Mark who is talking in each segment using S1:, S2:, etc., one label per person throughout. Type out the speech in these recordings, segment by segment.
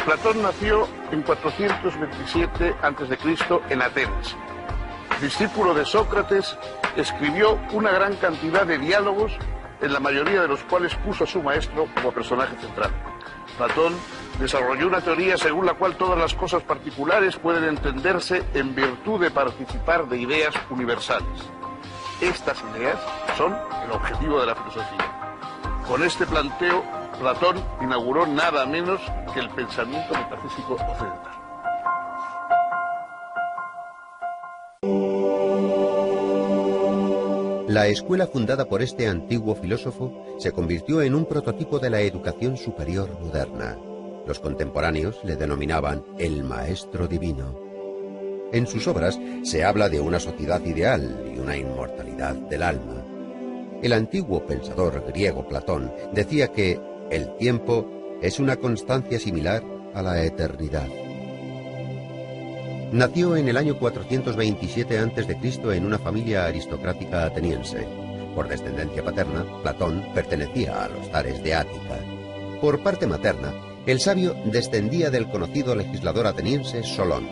S1: Platón nació en 427 a.C. en Atenas. Discípulo de Sócrates, escribió una gran cantidad de diálogos, en la mayoría de los cuales puso a su maestro como personaje central. Platón desarrolló una teoría según la cual todas las cosas particulares pueden entenderse en virtud de participar de ideas universales. Estas ideas son el objetivo de la filosofía. Con este planteo, Platón inauguró nada menos que el pensamiento metafísico occidental.
S2: La escuela fundada por este antiguo filósofo se convirtió en un prototipo de la educación superior moderna. Los contemporáneos le denominaban el maestro divino. En sus obras se habla de una sociedad ideal y una inmortalidad del alma. El antiguo pensador griego Platón decía que el tiempo es una constancia similar a la eternidad. Nació en el año 427 a.C. en una familia aristocrática ateniense. Por descendencia paterna, Platón pertenecía a los zares de Ática. Por parte materna, el sabio descendía del conocido legislador ateniense Solón.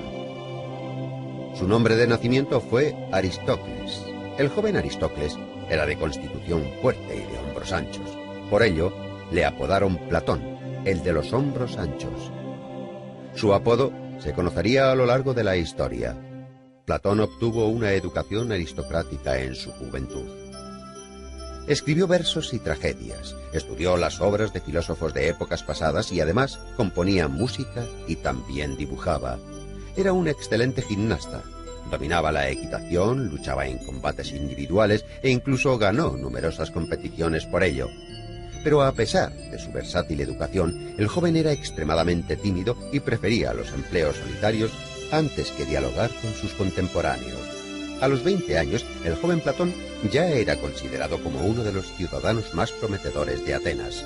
S2: Su nombre de nacimiento fue Aristócles. El joven Aristócles era de constitución fuerte y de hombros anchos. Por ello, le apodaron Platón, el de los hombros anchos. Su apodo se conocería a lo largo de la historia. Platón obtuvo una educación aristocrática en su juventud. Escribió versos y tragedias, estudió las obras de filósofos de épocas pasadas y además componía música y también dibujaba. Era un excelente gimnasta. Dominaba la equitación, luchaba en combates individuales e incluso ganó numerosas competiciones por ello. Pero a pesar de su versátil educación, el joven era extremadamente tímido y prefería los empleos solitarios antes que dialogar con sus contemporáneos. A los 20 años, el joven Platón ya era considerado como uno de los ciudadanos más prometedores de Atenas.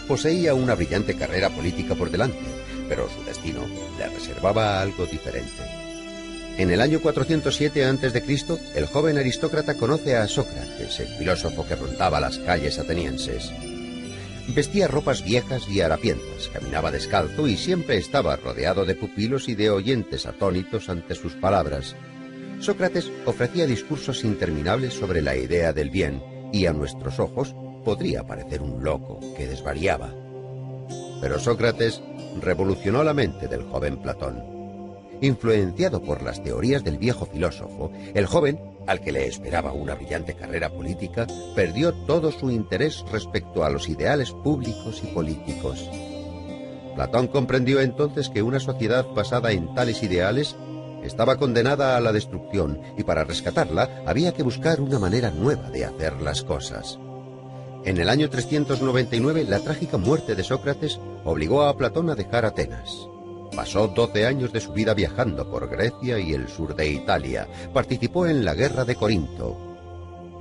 S2: Poseía una brillante carrera política por delante, pero su destino le reservaba algo diferente. En el año 407 a.C., el joven aristócrata conoce a Sócrates, el filósofo que rondaba las calles atenienses. Vestía ropas viejas y harapientas, caminaba descalzo y siempre estaba rodeado de pupilos y de oyentes atónitos ante sus palabras. Sócrates ofrecía discursos interminables sobre la idea del bien y a nuestros ojos podría parecer un loco que desvariaba. Pero Sócrates revolucionó la mente del joven Platón. Influenciado por las teorías del viejo filósofo, el joven, al que le esperaba una brillante carrera política, perdió todo su interés respecto a los ideales públicos y políticos. Platón comprendió entonces que una sociedad basada en tales ideales estaba condenada a la destrucción y para rescatarla había que buscar una manera nueva de hacer las cosas. En el año 399, la trágica muerte de Sócrates obligó a Platón a dejar Atenas. Pasó 12 años de su vida viajando por Grecia y el sur de Italia. Participó en la guerra de Corinto.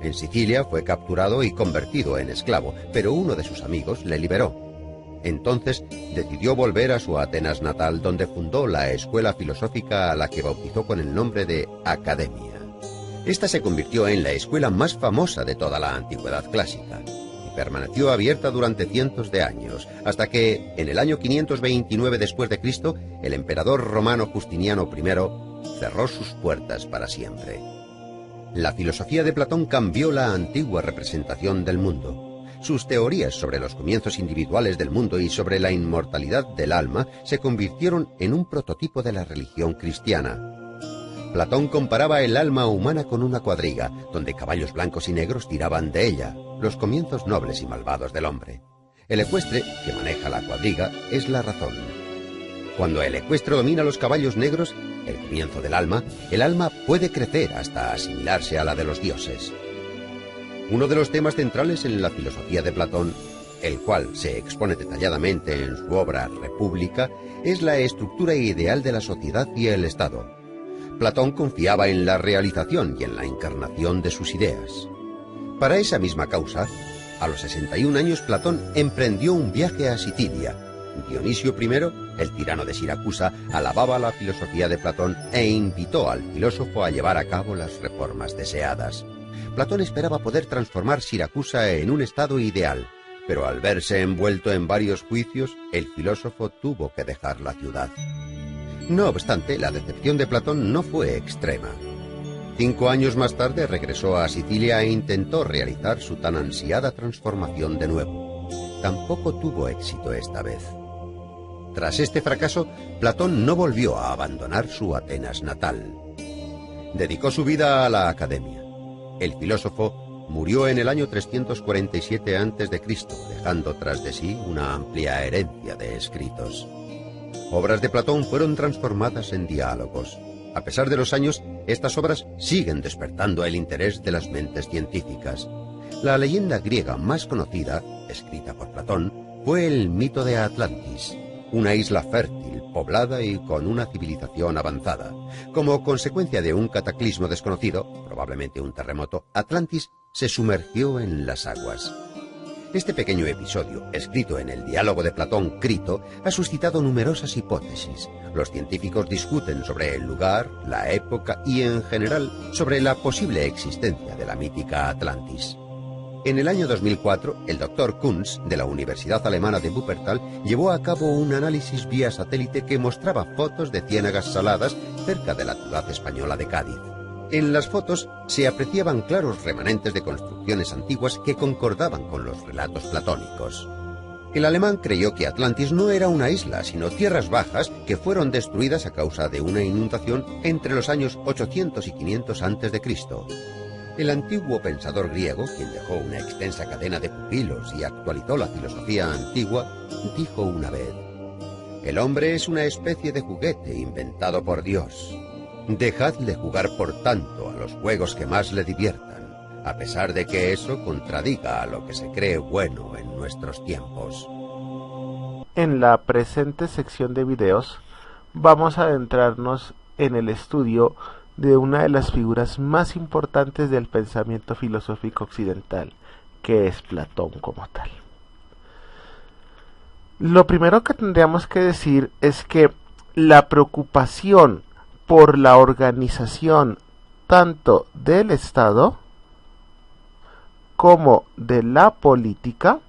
S2: En Sicilia fue capturado y convertido en esclavo, pero uno de sus amigos le liberó. Entonces decidió volver a su Atenas natal, donde fundó la escuela filosófica a la que bautizó con el nombre de Academia. Esta se convirtió en la escuela más famosa de toda la antigüedad clásica. Permaneció abierta durante cientos de años, hasta que, en el año 529 después de Cristo, el emperador romano Justiniano I cerró sus puertas para siempre. La filosofía de Platón cambió la antigua representación del mundo. Sus teorías sobre los comienzos individuales del mundo y sobre la inmortalidad del alma se convirtieron en un prototipo de la religión cristiana. Platón comparaba el alma humana con una cuadriga, donde caballos blancos y negros tiraban de ella, los comienzos nobles y malvados del hombre. El ecuestre, que maneja la cuadriga, es la razón. Cuando el ecuestre domina los caballos negros, el comienzo del alma, el alma puede crecer hasta asimilarse a la de los dioses. Uno de los temas centrales en la filosofía de Platón, el cual se expone detalladamente en su obra República, es la estructura ideal de la sociedad y el Estado. Platón confiaba en la realización y en la encarnación de sus ideas. Para esa misma causa, a los 61 años Platón emprendió un viaje a Sicilia. Dionisio I, el tirano de Siracusa, alababa la filosofía de Platón e invitó al filósofo a llevar a cabo las reformas deseadas. Platón esperaba poder transformar Siracusa en un estado ideal, pero al verse envuelto en varios juicios, el filósofo tuvo que dejar la ciudad. No obstante, la decepción de Platón no fue extrema. 5 años más tarde regresó a Sicilia e intentó realizar su tan ansiada transformación de nuevo. Tampoco tuvo éxito esta vez. Tras este fracaso, Platón no volvió a abandonar su Atenas natal. Dedicó su vida a la academia. El filósofo murió en el año 347 a.C., dejando tras de sí una amplia herencia de escritos. Obras de Platón fueron transformadas en diálogos. A pesar de los años, estas obras siguen despertando el interés de las mentes científicas. La leyenda griega más conocida, escrita por Platón, fue el mito de Atlantis, una isla fértil, poblada y con una civilización avanzada. Como consecuencia de un cataclismo desconocido, probablemente un terremoto, Atlantis se sumergió en las aguas. Este pequeño episodio, escrito en el diálogo de Platón Crito, ha suscitado numerosas hipótesis. Los científicos discuten sobre el lugar, la época y, en general, sobre la posible existencia de la mítica Atlantis. En el año 2004, el Dr. Kunz, de la Universidad Alemana de Wuppertal, llevó a cabo un análisis vía satélite que mostraba fotos de ciénagas saladas cerca de la ciudad española de Cádiz. En las fotos se apreciaban claros remanentes de construcciones antiguas que concordaban con los relatos platónicos. El alemán creyó que Atlantis no era una isla, sino tierras bajas que fueron destruidas a causa de una inundación entre los años 800 y 500 a.C. El antiguo pensador griego, quien dejó una extensa cadena de pupilos y actualizó la filosofía antigua, dijo una vez: «El hombre es una especie de juguete inventado por Dios. Dejadle jugar por tanto a los juegos que más le diviertan, a pesar de que eso contradiga a lo que se cree bueno en nuestros tiempos».
S3: En la presente sección de videos vamos a adentrarnos en el estudio de una de las figuras más importantes del pensamiento filosófico occidental, que es Platón como tal. Lo primero que tendríamos que decir es que la preocupación por la organización tanto del Estado como de la política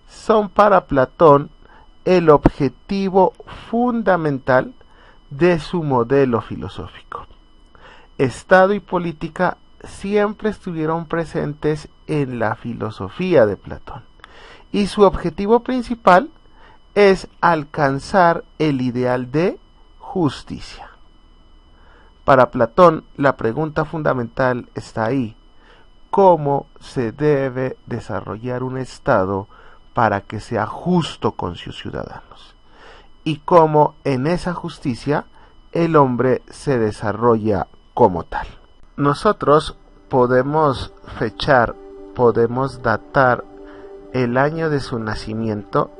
S3: son para Platón el objetivo fundamental de su modelo filosófico. Estado y política siempre estuvieron presentes en la filosofía de Platón, y su objetivo principal es alcanzar el ideal de justicia. Para Platón, la pregunta fundamental está ahí: ¿cómo se debe desarrollar un Estado para que sea justo con sus ciudadanos? Y cómo en esa justicia el hombre se desarrolla como tal. Nosotros podemos fechar, podemos datar el año de su nacimiento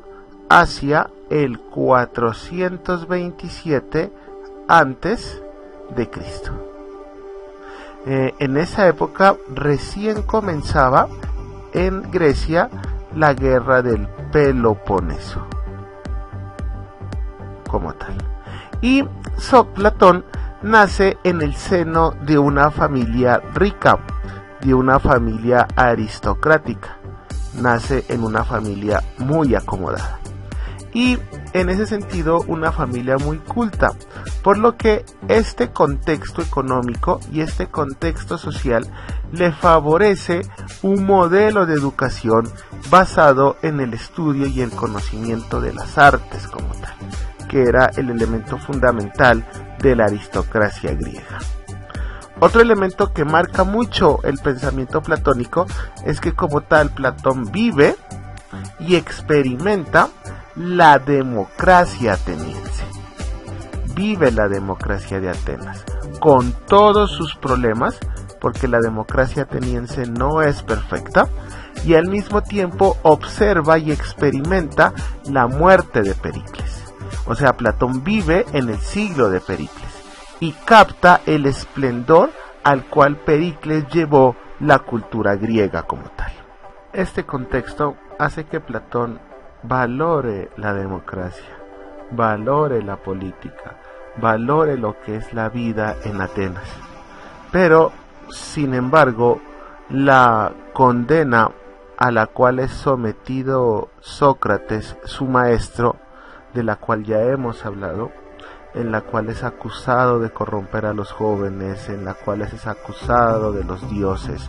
S3: hacia el 427 antes de Cristo. En esa época recién comenzaba en Grecia la guerra del Peloponeso como tal. Y Platón nace en el seno de una familia rica, de una familia aristocrática, nace en una familia muy acomodada y en ese sentido una familia muy culta, por lo que este contexto económico y este contexto social le favorece un modelo de educación basado en el estudio y el conocimiento de las artes como tal, que era el elemento fundamental de la aristocracia griega. Otro elemento que marca mucho el pensamiento platónico es que como tal Platón vive y experimenta la democracia ateniense. Vive la democracia de Atenas con todos sus problemas, porque la democracia ateniense no es perfecta, y al mismo tiempo observa y experimenta la muerte de Pericles. O sea, Platón vive en el siglo de Pericles y capta el esplendor al cual Pericles llevó la cultura griega como tal. Este contexto hace que Platón valore la democracia, valore la política, valore lo que es la vida en Atenas. Pero, sin embargo, la condena a la cual es sometido Sócrates, su maestro, de la cual ya hemos hablado, en la cual es acusado de corromper a los jóvenes, en la cual es acusado de los dioses,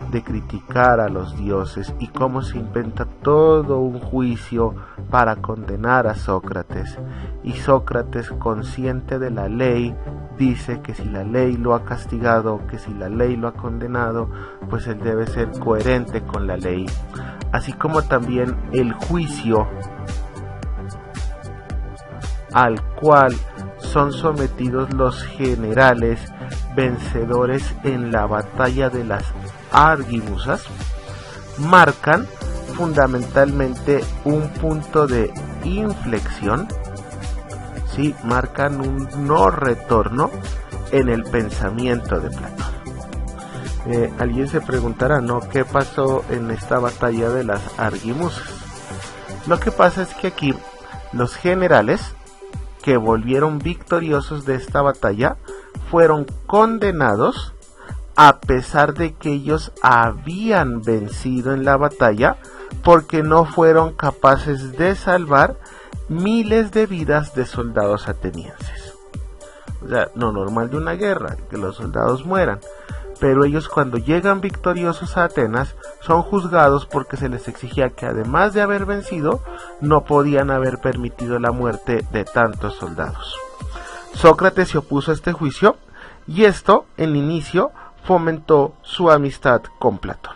S3: de criticar a los dioses, y cómo se inventa todo un juicio para condenar a Sócrates. Y Sócrates, consciente de la ley, dice que si la ley lo ha castigado, que si la ley lo ha condenado, pues él debe ser coherente con la ley. Así como también el juicio al cual son sometidos los generales vencedores en la batalla de las Argimusas, marcan fundamentalmente un punto de inflexión, ¿sí? Marcan un no retorno en el pensamiento de Platón. Alguien se preguntará, ¿no?, ¿qué pasó en esta batalla de las Argimusas? Lo que pasa es que aquí los generales que volvieron victoriosos de esta batalla fueron condenados a pesar de que ellos habían vencido en la batalla, porque no fueron capaces de salvar miles de vidas de soldados atenienses. O sea, lo normal de una guerra, que los soldados mueran, pero ellos, cuando llegan victoriosos a Atenas, son juzgados porque se les exigía que, además de haber vencido, no podían haber permitido la muerte de tantos soldados. Sócrates se opuso a este juicio, y esto, en el inicio, fomentó su amistad con Platón.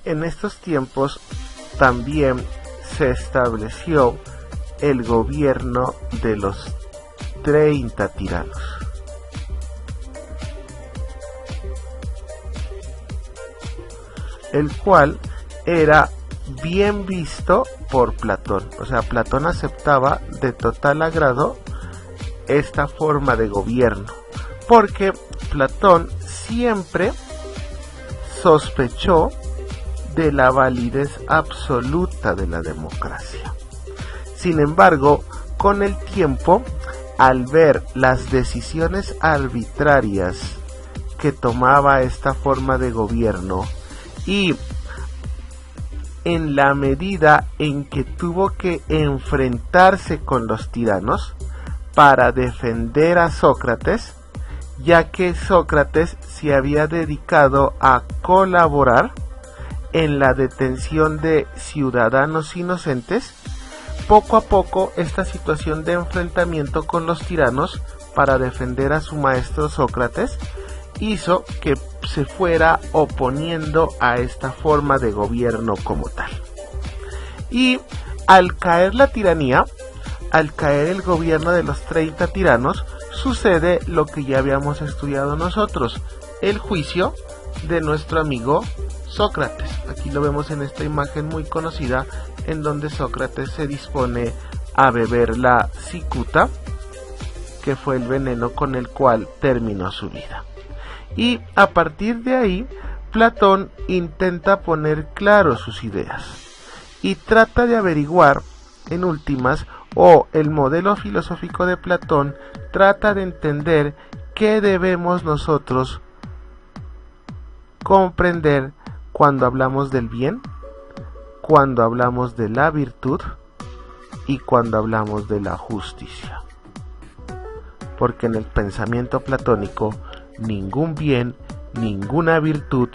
S3: En estos tiempos también se estableció el gobierno de los 30 tiranos. El cual era bien visto por Platón. O sea, Platón aceptaba de total agrado esta forma de gobierno, porque Platón siempre sospechó de la validez absoluta de la democracia. Sin embargo, con el tiempo, al ver las decisiones arbitrarias que tomaba esta forma de gobierno, y en la medida en que tuvo que enfrentarse con los tiranos para defender a Sócrates, ya que Sócrates se había dedicado a colaborar en la detención de ciudadanos inocentes, poco a poco esta situación de enfrentamiento con los tiranos para defender a su maestro Sócrates hizo que se fuera oponiendo a esta forma de gobierno como tal. Y al caer la tiranía, al caer el gobierno de los 30 tiranos, sucede lo que ya habíamos estudiado nosotros, el juicio de nuestro amigo Sócrates. Aquí lo vemos en esta imagen muy conocida, en donde Sócrates se dispone a beber la cicuta, que fue el veneno con el cual terminó su vida. Y a partir de ahí, Platón intenta poner claro sus ideas y trata de averiguar, en últimas, o el modelo filosófico de Platón trata de entender qué debemos nosotros comprender cuando hablamos del bien, cuando hablamos de la virtud y cuando hablamos de la justicia. Porque en el pensamiento platónico, ningún bien, ninguna virtud,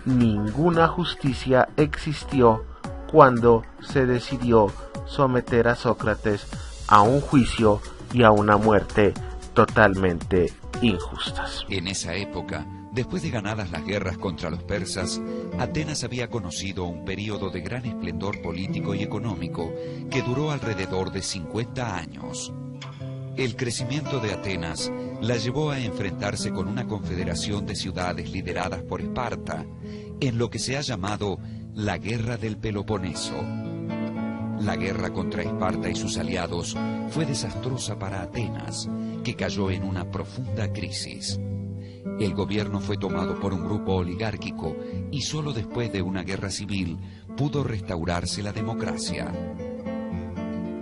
S3: ninguna justicia existió cuando se decidió someter a Sócrates a un juicio y a una muerte totalmente injustas.
S4: En esa época, después de ganadas las guerras contra los persas, Atenas había conocido un período de gran esplendor político y económico que duró alrededor de 50 años. El crecimiento de Atenas la llevó a enfrentarse con una confederación de ciudades lideradas por Esparta, en lo que se ha llamado la Guerra del Peloponeso. La guerra contra Esparta y sus aliados fue desastrosa para Atenas, que cayó en una profunda crisis. El gobierno fue tomado por un grupo oligárquico y solo después de una guerra civil pudo restaurarse la democracia.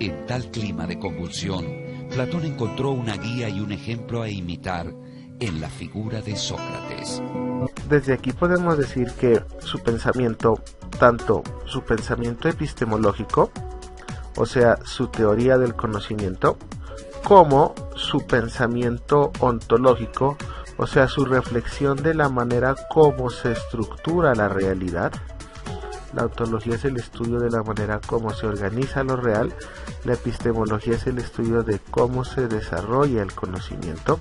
S4: En tal clima de convulsión, Platón encontró una guía y un ejemplo a imitar en la figura de Sócrates.
S3: Desde aquí podemos decir que su pensamiento tanto su pensamiento epistemológico, o sea, su teoría del conocimiento, como su pensamiento ontológico, o sea, su reflexión de la manera como se estructura la realidad. La ontología es el estudio de la manera como se organiza lo real, la epistemología es el estudio de cómo se desarrolla el conocimiento.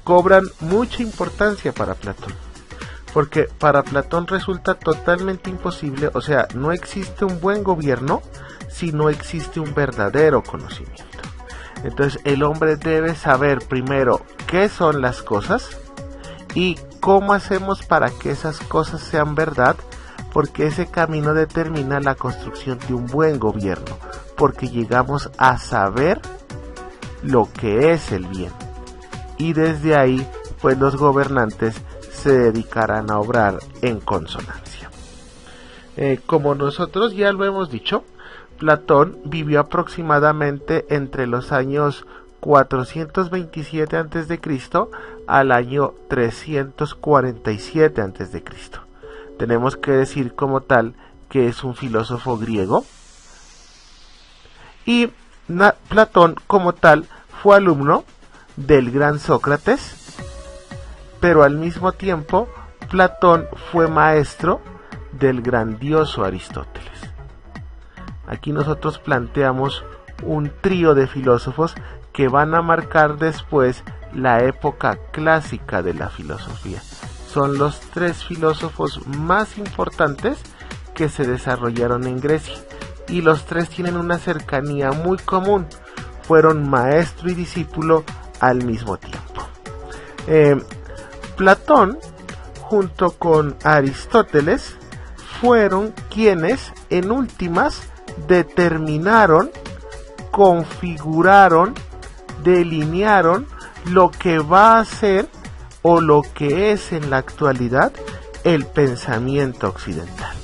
S3: Cobran mucha importancia para Platón, porque para Platón resulta totalmente imposible, o sea, no existe un buen gobierno si no existe un verdadero conocimiento. Entonces el hombre debe saber primero qué son las cosas y cómo hacemos para que esas cosas sean verdad, porque ese camino determina la construcción de un buen gobierno, porque llegamos a saber lo que es el bien. Y desde ahí, pues los gobernantes se dedicarán a obrar en consonancia. Como nosotros ya lo hemos dicho, Platón vivió aproximadamente entre los años 427 a.C. al año 347 a.C. Tenemos que decir como tal que es un filósofo griego. Y Platón como tal fue alumno del gran Sócrates, pero al mismo tiempo Platón fue maestro del grandioso Aristóteles. Aquí nosotros planteamos un trío de filósofos que van a marcar después la época clásica de la filosofía. Son los tres filósofos más importantes que se desarrollaron en Grecia, y los tres tienen una cercanía muy común. Fueron maestro y discípulo al mismo tiempo. Platón, junto con Aristóteles, fueron quienes en últimas determinaron, configuraron, delinearon lo que va a ser o lo que es en la actualidad el pensamiento occidental.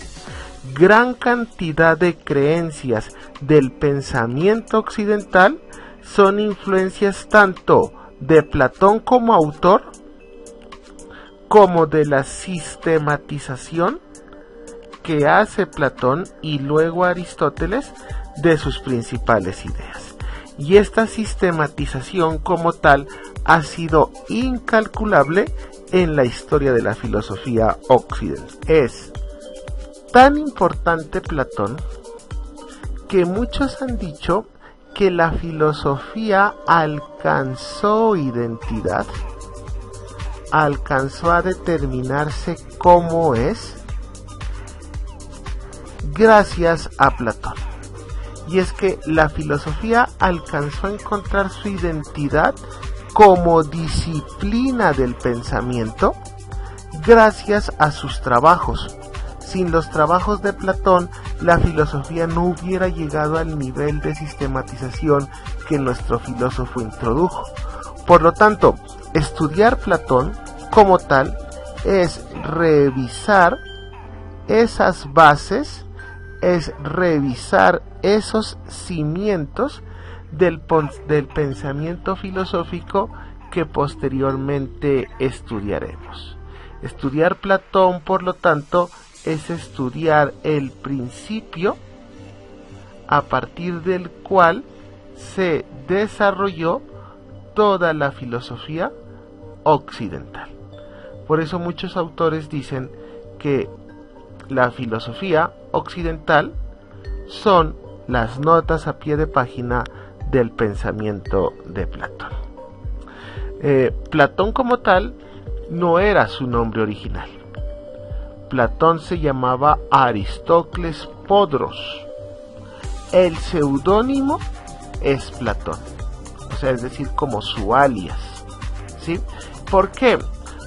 S3: Gran cantidad de creencias del pensamiento occidental son influencias tanto de Platón como autor, como de la sistematización que hace Platón y luego Aristóteles de sus principales ideas. Y esta sistematización como tal ha sido incalculable en la historia de la filosofía occidental. Es tan importante Platón que muchos han dicho que la filosofía alcanzó identidad, alcanzó a determinarse cómo es gracias a Platón. Y es que la filosofía alcanzó a encontrar su identidad como disciplina del pensamiento gracias a sus trabajos. Sin los trabajos de Platón, la filosofía no hubiera llegado al nivel de sistematización que nuestro filósofo introdujo. Por lo tanto, estudiar Platón como tal es revisar esas bases, es revisar esos cimientos del pensamiento filosófico que posteriormente estudiaremos. Estudiar Platón, por lo tanto, es estudiar el principio a partir del cual se desarrolló toda la filosofía occidental. Por eso muchos autores dicen que la filosofía occidental son las notas a pie de página del pensamiento de Platón. Platón como tal no era su nombre original. Platón se llamaba Aristócles Podros. El seudónimo es Platón, o sea, es decir, como su alias, ¿sí? ¿Por qué?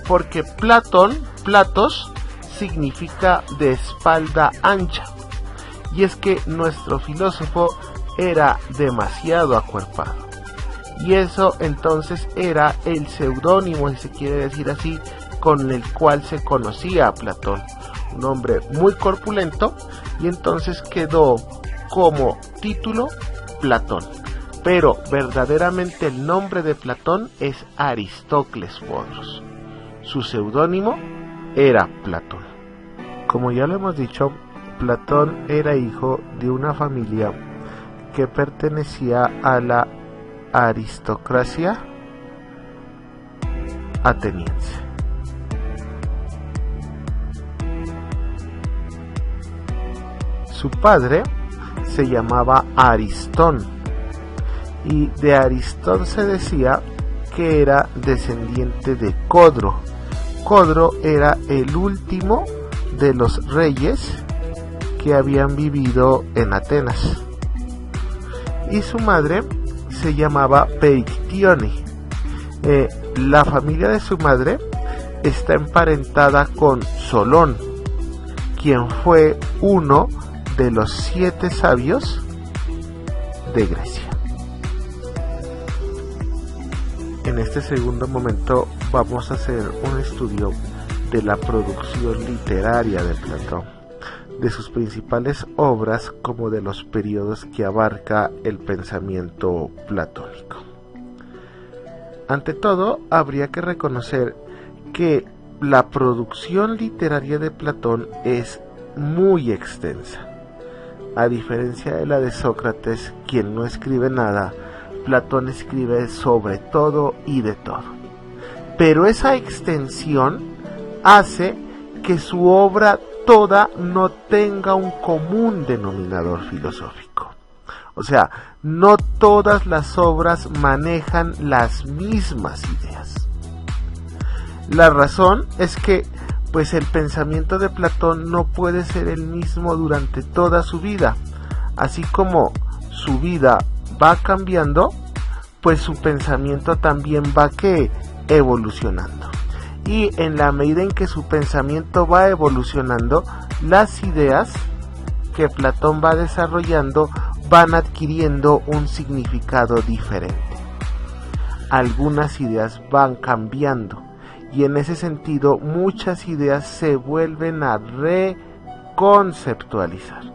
S3: Porque Platón, Platos, significa de espalda ancha, y es que nuestro filósofo era demasiado acuerpado, y eso entonces era el seudónimo, si se quiere decir así, con el cual se conocía a Platón, un hombre muy corpulento, y entonces quedó como título Platón, pero verdaderamente el nombre de Platón es Aristócles Podros, su seudónimo era Platón. Como ya lo hemos dicho, Platón era hijo de una familia que pertenecía a la aristocracia ateniense. Su padre se llamaba Aristón, y de Aristón se decía que era descendiente de Codro. Codro era el último de los reyes que habían vivido en Atenas, y su madre se llamaba Perictione. La familia de su madre está emparentada con Solón, quien fue uno de los 7 sabios de Grecia. En este segundo momento vamos a hacer un estudio de la producción literaria de Platón, de sus principales obras como de los periodos que abarca el pensamiento platónico. Ante todo, habría que reconocer que la producción literaria de Platón es muy extensa. A diferencia de la de Sócrates, quien no escribe nada, Platón escribe sobre todo y de todo. Pero esa extensión hace que su obra toda no tenga un común denominador filosófico. O sea, no todas las obras manejan las mismas ideas. La razón es que, pues, el pensamiento de Platón no puede ser el mismo durante toda su vida. Así como su vida va cambiando, pues su pensamiento también va evolucionando. Y en la medida en que su pensamiento va evolucionando, las ideas que Platón va desarrollando van adquiriendo un significado diferente. Algunas ideas van cambiando, y en ese sentido muchas ideas se vuelven a reconceptualizar.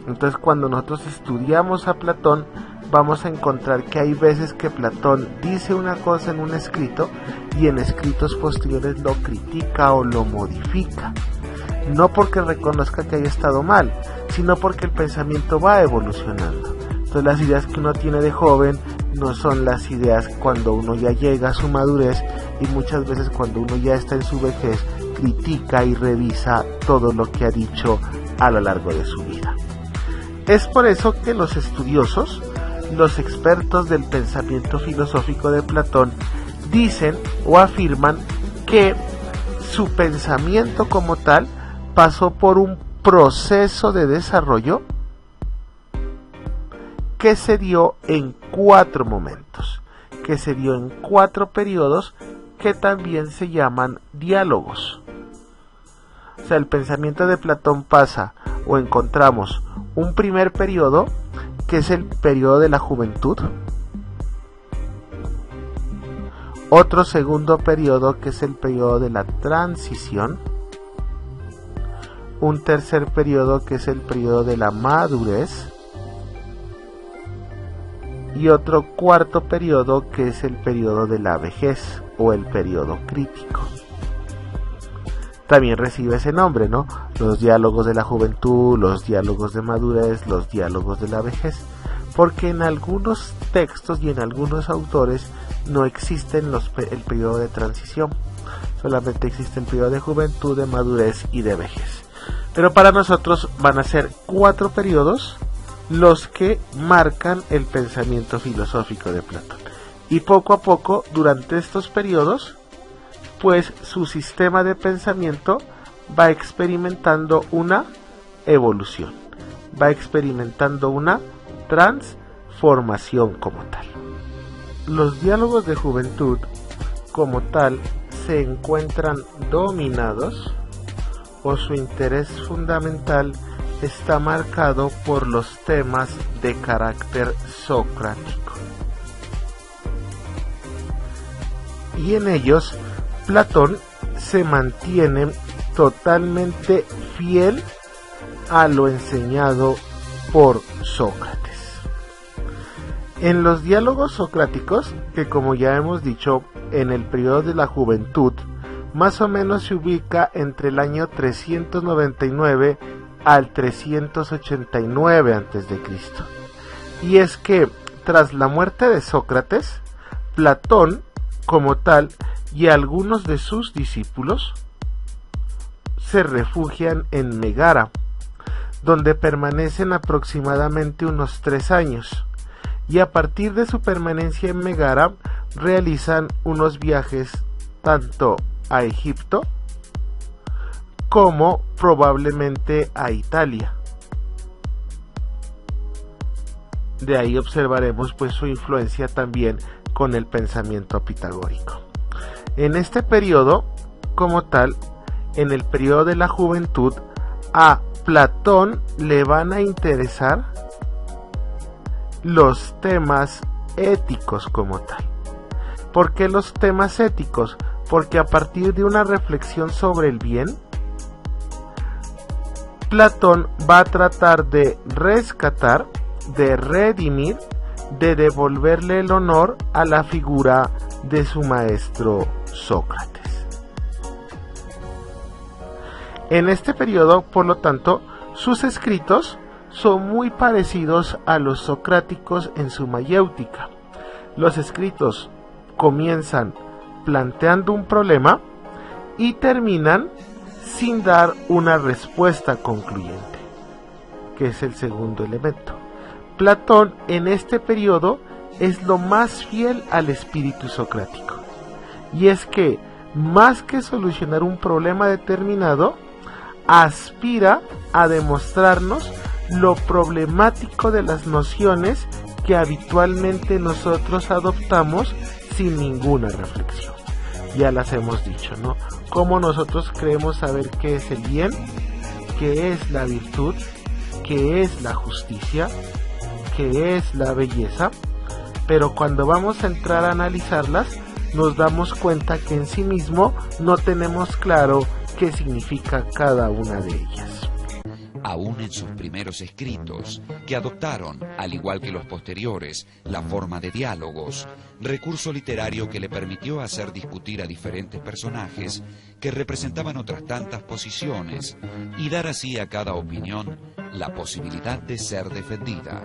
S3: Entonces, cuando nosotros estudiamos a Platón, vamos a encontrar que hay veces que Platón dice una cosa en un escrito y en escritos posteriores lo critica o lo modifica. No porque reconozca que haya estado mal, sino porque el pensamiento va evolucionando. Entonces, las ideas que uno tiene de joven no son las ideas cuando uno ya llega a su madurez, y muchas veces cuando uno ya está en su vejez critica y revisa todo lo que ha dicho a lo largo de su vida. Es por eso que los estudiosos, los expertos del pensamiento filosófico de Platón, dicen o afirman que su pensamiento como tal pasó por un proceso de desarrollo que se dio en 4 momentos, que se dio en 4 periodos que también se llaman diálogos. O sea, el pensamiento de Platón pasa, o encontramos un primer periodo, que es el periodo de la juventud, otro segundo periodo, que es el periodo de la transición, un tercer periodo, que es el periodo de la madurez, y otro cuarto periodo, que es el periodo de la vejez o el periodo crítico. También recibe ese nombre, ¿no? Los diálogos de la juventud, los diálogos de madurez, los diálogos de la vejez, porque en algunos textos y en algunos autores no existen el periodo de transición, solamente existe el periodo de juventud, de madurez y de vejez. Pero para nosotros van a ser 4 periodos los que marcan el pensamiento filosófico de Platón. Y poco a poco, durante estos periodos, pues su sistema de pensamiento va experimentando una evolución, va experimentando una transformación como tal. Los diálogos de juventud como tal se encuentran dominados, o su interés fundamental está marcado por los temas de carácter socrático. Y en ellos Platón se mantiene totalmente fiel a lo enseñado por Sócrates. En los diálogos socráticos, que como ya hemos dicho, en el periodo de la juventud más o menos se ubica entre el año 399 al 389 a.C. Y es que tras la muerte de Sócrates, Platón como tal y algunos de sus discípulos se refugian en Megara, donde permanecen aproximadamente unos 3 años, y a partir de su permanencia en Megara realizan unos viajes tanto a Egipto como probablemente a Italia. De ahí observaremos pues su influencia también con el pensamiento pitagórico. En este periodo, como tal, en el periodo de la juventud, a Platón le van a interesar los temas éticos como tal. ¿Por qué los temas éticos? Porque a partir de una reflexión sobre el bien, Platón va a tratar de rescatar, de redimir, de devolverle el honor a la figura de su maestro Sócrates. En este periodo, por lo tanto, sus escritos son muy parecidos a los socráticos en su mayéutica. Los escritos comienzan planteando un problema y terminan sin dar una respuesta concluyente, que es el segundo elemento. Platón en este periodo es lo más fiel al espíritu socrático, y es que más que solucionar un problema determinado, aspira a demostrarnos lo problemático de las nociones que habitualmente nosotros adoptamos sin ninguna reflexión. Ya las hemos dicho, ¿no? Cómo nosotros creemos saber qué es el bien, qué es la virtud, qué es la justicia, qué es la belleza, pero cuando vamos a entrar a analizarlas, nos damos cuenta que en sí mismo no tenemos claro qué significa cada una de ellas.
S4: Aún en sus primeros escritos, que adoptaron, al igual que los posteriores, la forma de diálogos, recurso literario que le permitió hacer discutir a diferentes personajes que representaban otras tantas posiciones y dar así a cada opinión la posibilidad de ser defendida.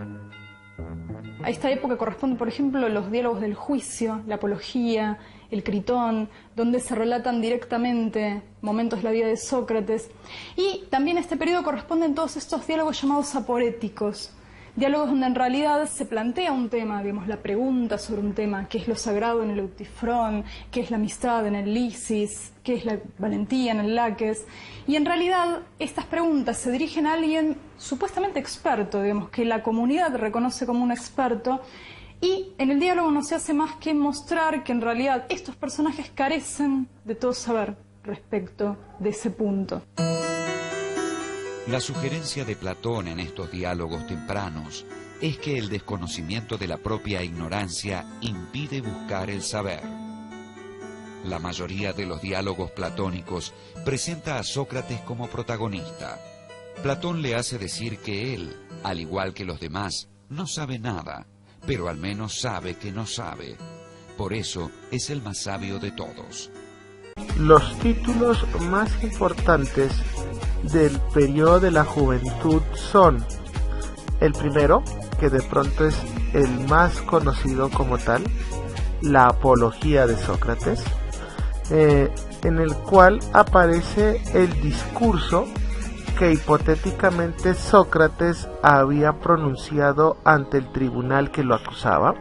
S5: A esta época corresponden, por ejemplo, los diálogos del juicio, la apología, el Critón, donde se relatan directamente momentos de la vida de Sócrates. Y también a este periodo corresponden todos estos diálogos llamados aporéticos, diálogos donde en realidad se plantea un tema, digamos, la pregunta sobre un tema, qué es lo sagrado en el Eutifrón, qué es la amistad en el Lisis, qué es la valentía en el Laques. Y en realidad estas preguntas se dirigen a alguien supuestamente experto, digamos, que la comunidad reconoce como un experto, y en el diálogo no se hace más que mostrar que en realidad estos personajes carecen de todo saber respecto de ese punto.
S4: La sugerencia de Platón en estos diálogos tempranos es que el desconocimiento de la propia ignorancia impide buscar el saber. La mayoría de los diálogos platónicos presenta a Sócrates como protagonista. Platón le hace decir que él, al igual que los demás, no sabe nada, pero al menos sabe que no sabe. Por eso es el más sabio de todos.
S3: Los títulos más importantes del periodo de la juventud son el primero, que de pronto es el más conocido como tal, la Apología de Sócrates, en el cual aparece el discurso que hipotéticamente Sócrates había pronunciado ante el tribunal que lo acusaba.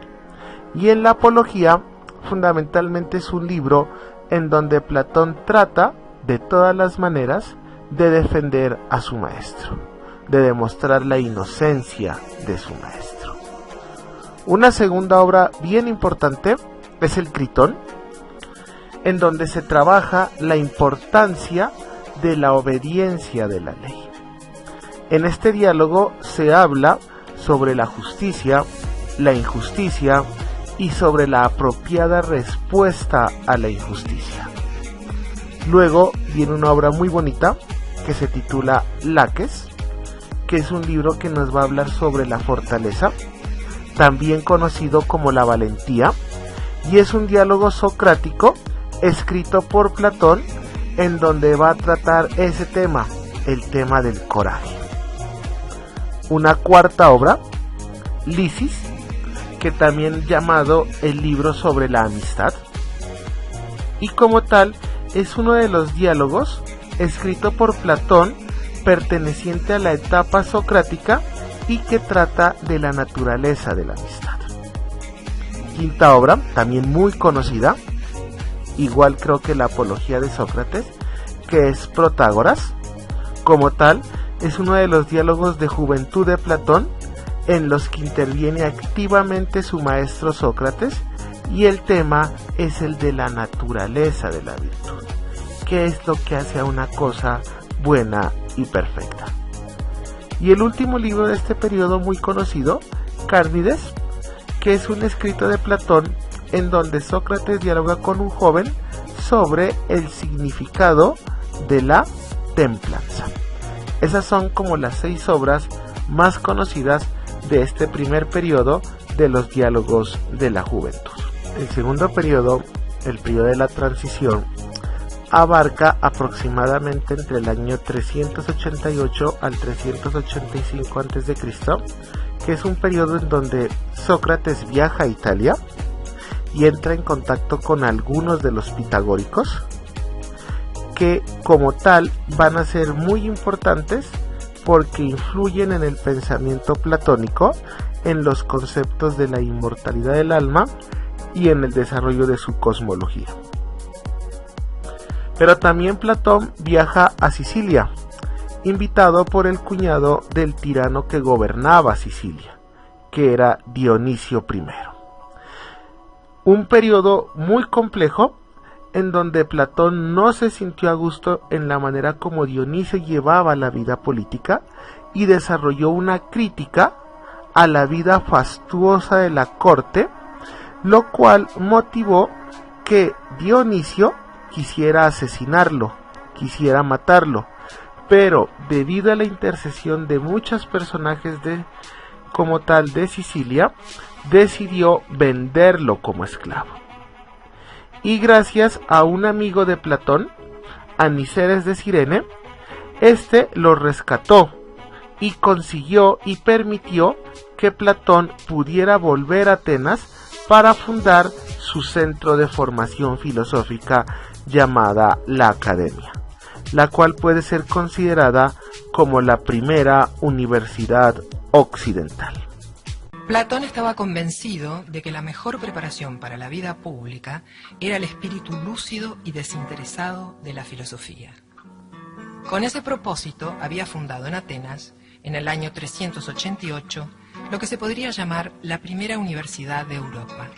S3: Y en la Apología fundamentalmente es un libro en donde Platón trata de todas las maneras de defender a su maestro, de demostrar la inocencia de su maestro. Una segunda obra bien importante es el Critón, en donde se trabaja la importancia de la obediencia de la ley. En este diálogo se habla sobre la justicia, la injusticia y sobre la apropiada respuesta a la injusticia. Luego viene una obra muy bonita que se titula Laques, que es un libro que nos va a hablar sobre la fortaleza, también conocido como la valentía, y es un diálogo socrático escrito por Platón en donde va a tratar ese tema, el tema del coraje. Una cuarta obra, Lisis, que también llamado el libro sobre la amistad, y como tal es uno de los diálogos escrito por Platón perteneciente a la etapa socrática y que trata de la naturaleza de la amistad. Quinta obra, también muy conocida, igual creo que la Apología de Sócrates, que es Protágoras. Como tal, es uno de los diálogos de juventud de Platón en los que interviene activamente su maestro Sócrates, y el tema es el de la naturaleza de la virtud. ¿Qué es lo que hace a una cosa buena y perfecta? Y el último libro de este periodo muy conocido, Cárnides, que es un escrito de Platón en donde Sócrates dialoga con un joven sobre el significado de la templanza. Esas son como las 6 obras más conocidas de este primer periodo de los diálogos de la juventud. El segundo periodo, el periodo de la transición, abarca aproximadamente entre el año 388 al 385 a.C., que es un periodo en donde Sócrates viaja a Italia y entra en contacto con algunos de los pitagóricos, que como tal van a ser muy importantes porque influyen en el pensamiento platónico, en los conceptos de la inmortalidad del alma y en el desarrollo de su cosmología. Pero también Platón viaja a Sicilia, invitado por el cuñado del tirano que gobernaba Sicilia, que era Dionisio I. Un periodo muy complejo en donde Platón no se sintió a gusto en la manera como Dionisio llevaba la vida política y desarrolló una crítica a la vida fastuosa de la corte, lo cual motivó que Dionisio quisiera asesinarlo, quisiera matarlo, pero debido a la intercesión de muchos personajes como tal de Sicilia, decidió venderlo como esclavo. Y gracias a un amigo de Platón, Aniceres de Cirene, este lo rescató y consiguió y permitió que Platón pudiera volver a Atenas para fundar su centro de formación filosófica llamada la Academia, la cual puede ser considerada como la primera universidad occidental.
S6: Platón estaba convencido de que la mejor preparación para la vida pública era el espíritu lúcido y desinteresado de la filosofía. Con ese propósito había fundado en Atenas, en el año 388, lo que se podría llamar la primera universidad de Europa.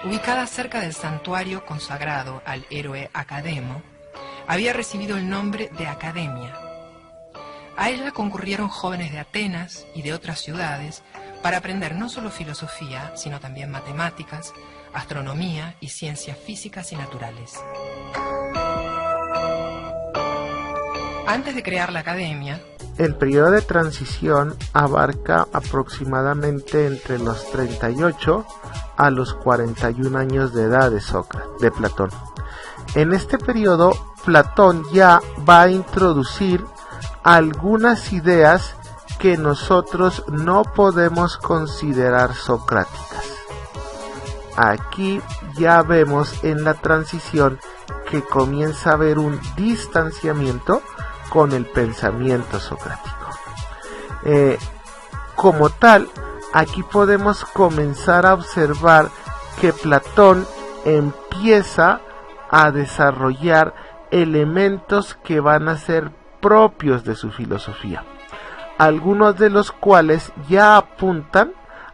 S6: Ubicada cerca del santuario consagrado al héroe Academo, había recibido el nombre de Academia. A ella concurrieron jóvenes de Atenas y de otras ciudades para aprender no solo filosofía, sino también matemáticas, astronomía y ciencias físicas y naturales. Antes de crear la Academia,
S3: el periodo de transición abarca aproximadamente entre los 38 a los 41 años de edad de Platón. En este periodo, Platón ya va a introducir algunas ideas que nosotros no podemos considerar socráticas. Aquí ya vemos en la transición que comienza a haber un distanciamiento con el pensamiento socrático. Como tal, aquí podemos comenzar a observar que Platón empieza a desarrollar elementos que van a ser propios de su filosofía, algunos de los cuales ya apuntan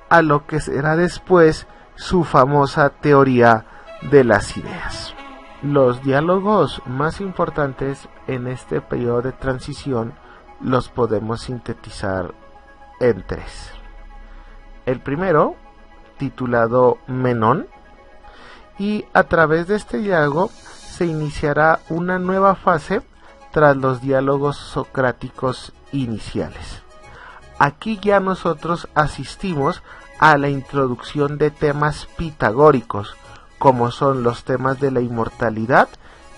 S3: a lo que será después su famosa teoría de las ideas. Los diálogos más importantes en este periodo de transición los podemos sintetizar en 3. El primero, titulado Menón, y a través de este diálogo se iniciará una nueva fase tras los diálogos socráticos iniciales. Aquí ya nosotros asistimos a la introducción de temas pitagóricos, como son los temas de la inmortalidad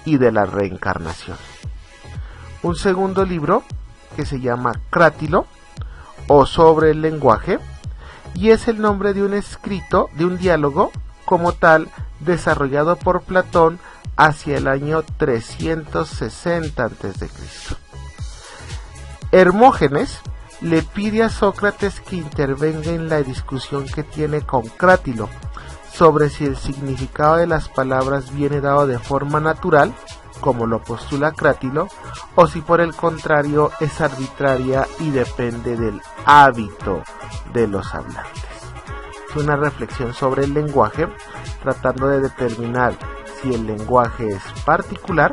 S3: y de la reencarnación. Un segundo libro que se llama Crátilo o Sobre el lenguaje, y es el nombre de un escrito, de un diálogo como tal, desarrollado por Platón hacia el año 360 a.C. Hermógenes le pide a Sócrates que intervenga en la discusión que tiene con Crátilo sobre si el significado de las palabras viene dado de forma natural, como lo postula Crátilo, o si por el contrario es arbitraria y depende del hábito de los hablantes. Es una reflexión sobre el lenguaje, tratando de determinar si el lenguaje es particular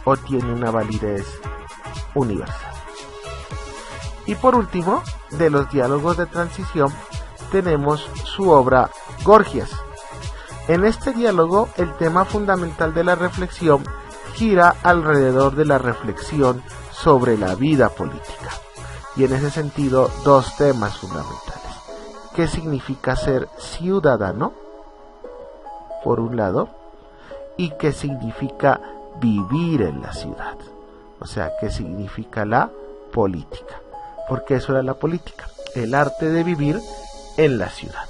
S3: o tiene una validez universal. Y por último, de los diálogos de transición, tenemos su obra Gorgias. En este diálogo, el tema fundamental de la reflexión gira alrededor de la reflexión sobre la vida política. Y en ese sentido, dos temas fundamentales. ¿Qué significa ser ciudadano, por un lado? ¿Y qué significa vivir en la ciudad? O sea, ¿qué significa la política? Porque eso era la política, el arte de vivir en la ciudad.